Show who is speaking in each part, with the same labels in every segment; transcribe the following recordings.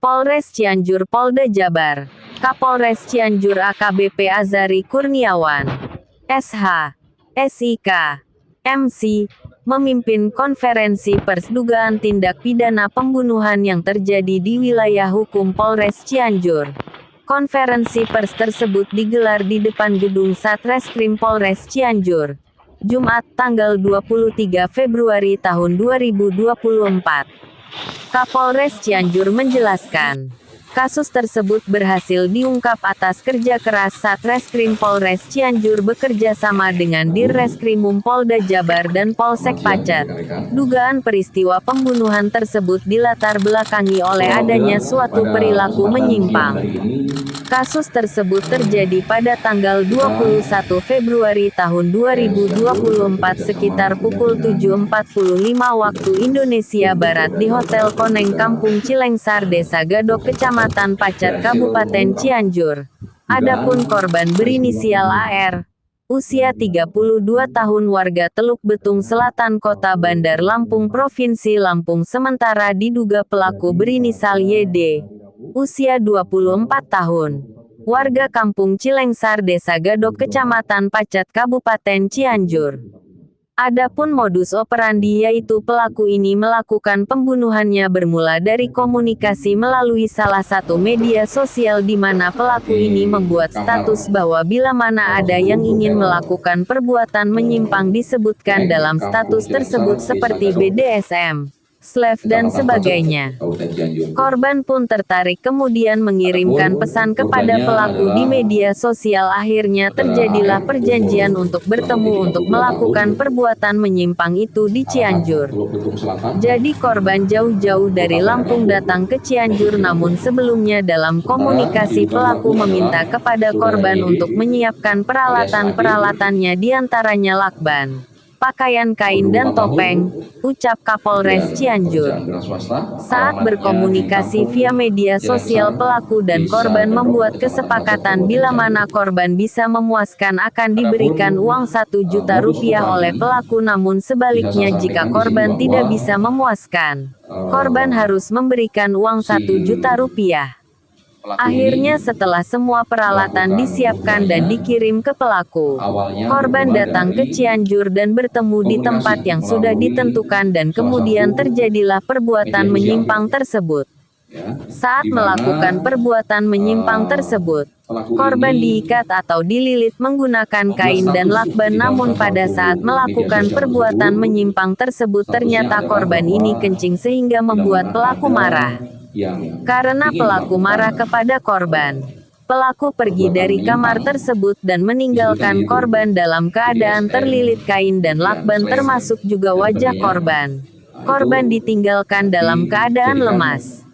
Speaker 1: Polres Cianjur Polda Jabar, Kapolres Cianjur AKBP Azari Kurniawan, SH, SIK, MC, memimpin konferensi pers dugaan tindak pidana pembunuhan yang terjadi di wilayah hukum Polres Cianjur. Konferensi pers tersebut digelar di depan gedung Satreskrim Polres Cianjur, Jumat tanggal 23 Februari tahun 2024. Kapolres Cianjur menjelaskan, kasus tersebut berhasil diungkap atas kerja keras Satreskrim Polres Cianjur bekerja sama dengan Dirreskrimum Polda Jabar dan Polsek Pacet. Dugaan peristiwa pembunuhan tersebut dilatar belakangi oleh adanya suatu perilaku menyimpang. Kasus tersebut terjadi pada tanggal 21 Februari tahun 2024 sekitar pukul 7.45 waktu Indonesia Barat di Hotel Koneng Kampung Cilengsar Desa Gadok Kecamatan Pacet Kabupaten Cianjur. Adapun korban berinisial AR, usia 32 tahun warga Teluk Betung Selatan Kota Bandar Lampung Provinsi Lampung sementara diduga pelaku berinisial YD, usia 24 tahun, warga Kampung Cilengsar Desa Gadok Kecamatan Pacet Kabupaten Cianjur. Adapun modus operandi yaitu pelaku ini melakukan pembunuhannya bermula dari komunikasi melalui salah satu media sosial di mana pelaku ini membuat status bahwa bila mana ada yang ingin melakukan perbuatan menyimpang disebutkan dalam status tersebut seperti BDSM, slave dan sebagainya. Korban pun tertarik kemudian mengirimkan pesan kepada pelaku di media sosial. Akhirnya terjadilah perjanjian untuk bertemu untuk melakukan perbuatan menyimpang itu di Cianjur. Jadi korban jauh-jauh dari Lampung datang ke Cianjur, namun sebelumnya dalam komunikasi pelaku meminta kepada korban untuk menyiapkan peralatan-peralatannya diantaranya lakban, pakaian kain dan topeng, ucap Kapolres Cianjur. Saat berkomunikasi via media sosial pelaku dan korban membuat kesepakatan bila mana korban bisa memuaskan akan diberikan uang 1 juta rupiah oleh pelaku, namun sebaliknya jika korban tidak bisa memuaskan, korban harus memberikan uang 1 juta rupiah. Akhirnya setelah semua peralatan disiapkan dan dikirim ke pelaku, korban datang ke Cianjur dan bertemu di tempat yang sudah ditentukan dan kemudian terjadilah perbuatan menyimpang tersebut. Saat melakukan perbuatan menyimpang tersebut, korban diikat atau dililit menggunakan kain dan lakban, namun pada saat melakukan perbuatan menyimpang tersebut ternyata korban ini kencing sehingga membuat pelaku marah. Karena pelaku marah kepada korban, pelaku pergi dari kamar tersebut dan meninggalkan korban dalam keadaan terlilit kain dan lakban termasuk juga wajah korban. Korban ditinggalkan dalam keadaan lemas.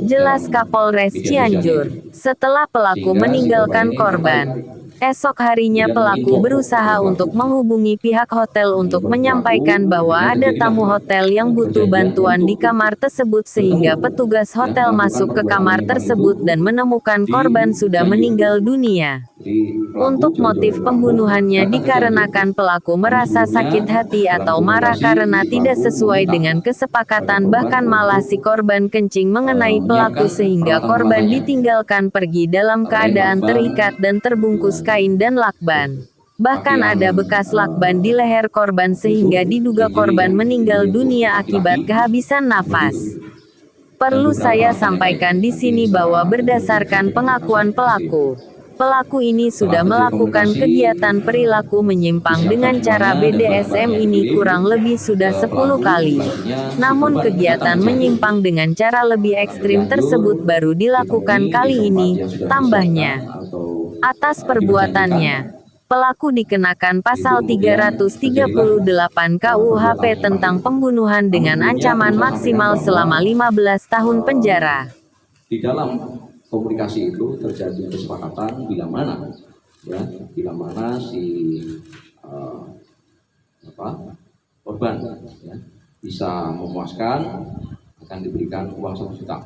Speaker 1: Jelas Kapolres Cianjur. Setelah pelaku meninggalkan korban, esok harinya pelaku berusaha untuk menghubungi pihak hotel untuk menyampaikan bahwa ada tamu hotel yang butuh bantuan di kamar tersebut sehingga petugas hotel masuk ke kamar tersebut dan menemukan korban sudah meninggal dunia. Untuk motif pembunuhannya dikarenakan pelaku merasa sakit hati atau marah karena tidak sesuai dengan kesepakatan, bahkan malah si korban kencing mengenai pelaku sehingga korban ditinggalkan pergi dalam keadaan terikat dan terbungkus kain dan lakban. Bahkan ada bekas lakban di leher korban sehingga diduga korban meninggal dunia akibat kehabisan nafas. Perlu saya sampaikan di sini bahwa berdasarkan pengakuan pelaku ini sudah melakukan kegiatan perilaku menyimpang dengan cara BDSM ini kurang lebih sudah 10 kali. Namun kegiatan menyimpang dengan cara lebih ekstrim tersebut baru dilakukan kali ini, tambahnya. Atas perbuatannya, pelaku dikenakan pasal 338 KUHP tentang pembunuhan dengan ancaman maksimal selama 15 tahun penjara.
Speaker 2: Di dalam komunikasi itu terjadi kesepakatan bila mana si korban bisa memuaskan akan diberikan uang 1 juta.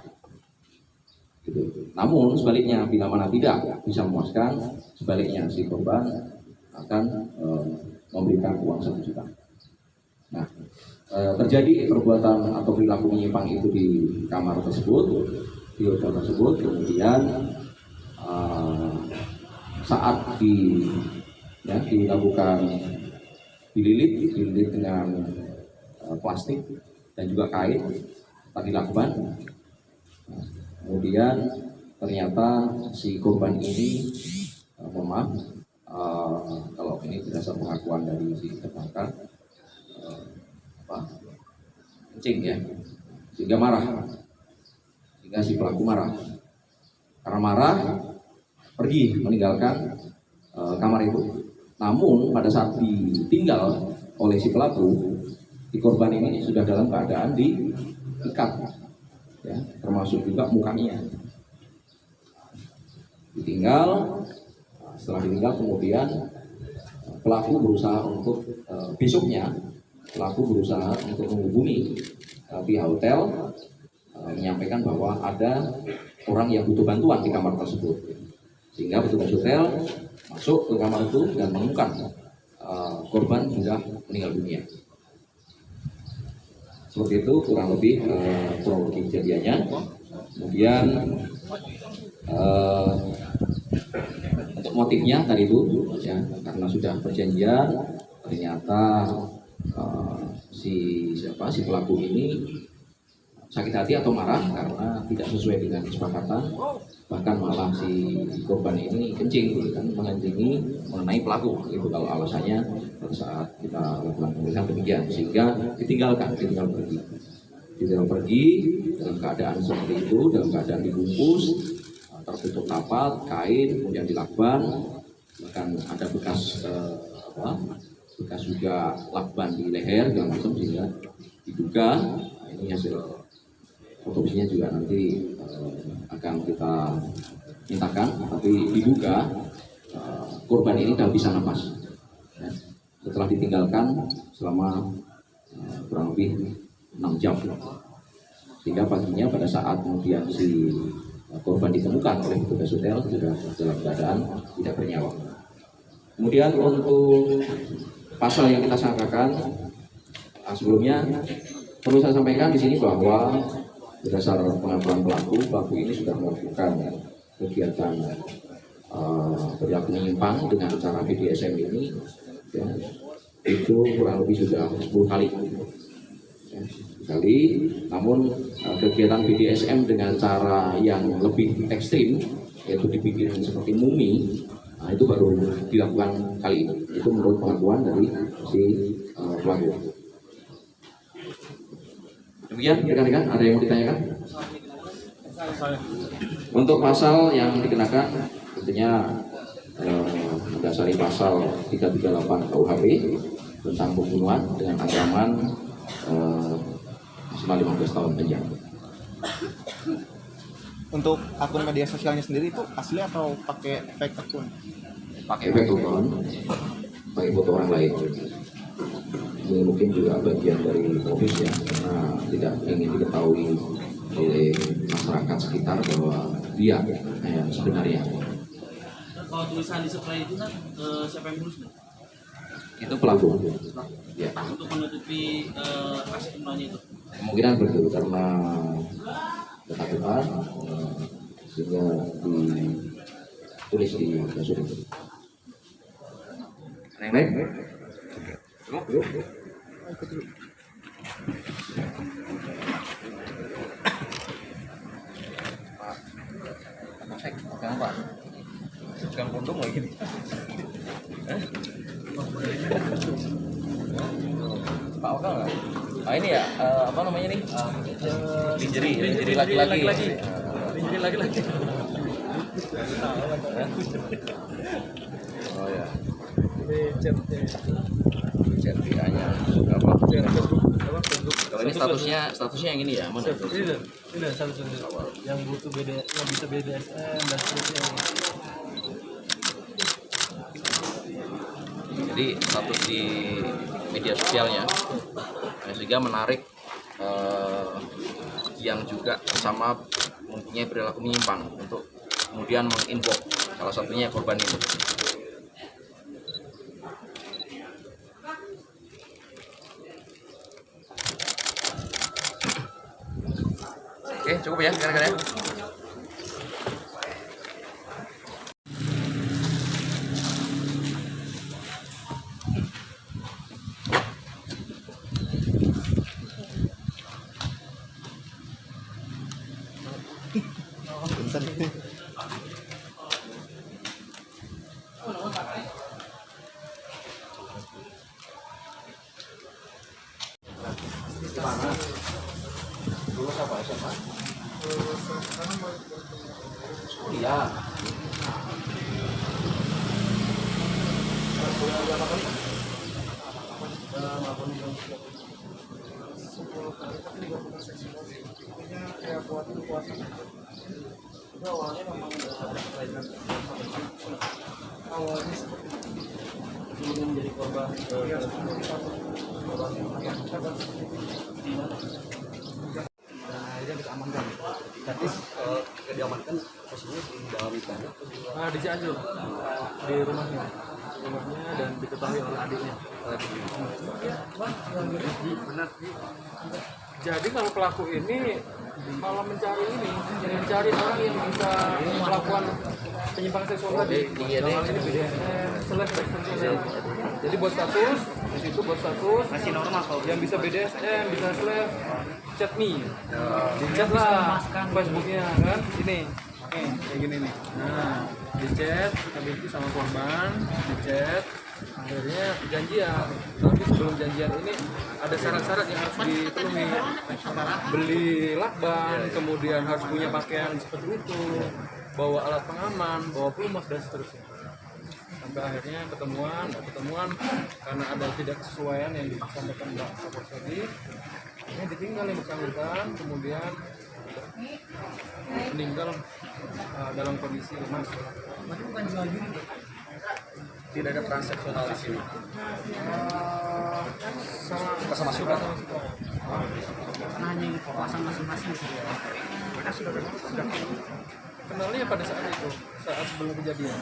Speaker 2: Gitu. Namun sebaliknya bila mana tidak bisa memuaskan, sebaliknya si korban akan memberikan uang 1 juta. Nah, terjadi perbuatan atau perilaku menyimpang itu di kamar tersebut. di hotel tersebut. Kemudian saat dilakukan dililit dengan plastik dan juga kain tadi lakban. Kemudian ternyata si korban ini mohon maaf, kalau ini berdasar pengakuan dari si tersangka, kencing ya, sehingga marah, sehingga si pelaku marah. Karena marah, pergi meninggalkan kamar itu. Namun pada saat ditinggal oleh si pelaku, si korban ini sudah dalam keadaan diikat, ya, termasuk juga mukanya. Ditinggal. Setelah ditinggal kemudian pelaku berusaha untuk besoknya pelaku berusaha untuk menghubungi pihak hotel, menyampaikan bahwa ada orang yang butuh bantuan di kamar tersebut, sehingga petugas hotel masuk ke kamar itu dan menemukan korban sudah meninggal dunia. Seperti itu kurang lebih kronologi kejadiannya. Kemudian untuk motifnya tadi itu ya, karena sudah perjanjian, ternyata si pelaku ini sakit hati atau marah karena tidak sesuai dengan kesepakatan, bahkan malah si korban ini kencing kan, mengencingi mengenai pelaku itu kalau alasannya pada saat kita lakukan pemeriksaan demikian, sehingga ditinggal pergi dalam keadaan seperti itu, dalam keadaan dibungkus, tertutup rapat, kain, kemudian dilakban, bahkan ada bekas juga lakban di leher dan macam, sehingga diduga ini hasil otopsinya juga nanti akan kita mintakan, tapi diduga korban ini tidak bisa nafas ya, setelah ditinggalkan selama kurang lebih 6 jam, sehingga paginya pada saat kemudian si korban ditemukan oleh petugas hotel sudah dalam keadaan tidak bernyawa. Kemudian untuk pasal yang kita sangkakan, sebelumnya perlu saya sampaikan di sini bahwa berdasar pengakuan pelaku ini sudah melakukan kegiatan perilaku menyimpang dengan cara BDSM ini ya, itu kurang lebih sudah 10 kali. Namun kegiatan BDSM dengan cara yang lebih ekstrim, yaitu dibikin seperti mumi, itu baru dilakukan kali ini. Itu menurut pengakuan dari si pelaku. Demikian rekan-rekan, ada yang mau ditanyakan? Untuk pasal yang dikenakan tentunya berdasari pasal 338 KUHP tentang pembunuhan dengan ancaman maksimal 15 tahun penjara.
Speaker 3: Untuk akun media sosialnya sendiri itu asli atau pakai fake akun?
Speaker 2: Pakai fake akun, pakai foto orang lain. Ini mungkin juga bagian dari modus ya, karena tidak ingin diketahui oleh masyarakat sekitar bahwa dia yang sebenarnya.
Speaker 4: Kalau tulisan di spray itu kan siapa yang tulis?
Speaker 2: Itu pelaku. Ya.
Speaker 4: Untuk menutupi aksi pembunuhannya itu.
Speaker 2: Kemungkinan begitu karena ketakutan sehingga ditulis di kasur itu. Yang lain? Yuk. Kenapa? Bukan kondom lagi. Pak Oka nggak? Ah ini ya, apa namanya nih? Lingerie laki-laki. Lingerie laki-laki. Oh ya. Chat WA-nya apa? Kalau ini statusnya yang ini ya, mana?
Speaker 5: Ini statusnya yang butuh yang bisa BDSM dan seterusnya.
Speaker 2: Jadi status di media sosialnya, sehingga menarik yang juga sama mempunyai perilaku menyimpang untuk kemudian menginbox salah satunya korban itu. Oke, cukup ya, rekan-rekan ya.
Speaker 5: Mana? Lulus apa SMA? Iya. Berapa kali? Itu awalnya memang ada kelainan awalnya seperti sebelum menjadi korban akhirnya kita amankan. Tapi ketika diamankan posisinya di dalam istana. Di Cianjur, di rumahnya dan diketahui oleh adiknya. Benar. Jadi kalau pelaku ini malah mencari orang yang bisa melakukan penyimpangan seksual tadi. Dalam hal ini BDSM, seleb. Jadi buat status, di situ buat status masih normal kalau yang bisa BDSM, bisa seleb, chat me. Di chat lah Facebooknya kan, ini. Kayak gini nih. Nah, di chat habis itu sama korban, di chat akhirnya janjian. Tapi sebelum janjian ini ada syarat-syarat yang harus dipenuhi. Beli lakban, kemudian harus punya pakaian seperti itu, bawa alat pengaman, bawa pelumas dan seterusnya. Sampai akhirnya ketemuan karena ada tidak kesesuaian yang disampaikan Mbak Kapolsek. Ini ditinggal yang bersangkutan, kemudian meninggal dalam kondisi lemas. Bukan jual diri. Tidak ada transaksional di sini. Sama suka. Karena hanya pasang masing-masing. Mereka sudah kenalnya pada saat itu, saat sebelum kejadian.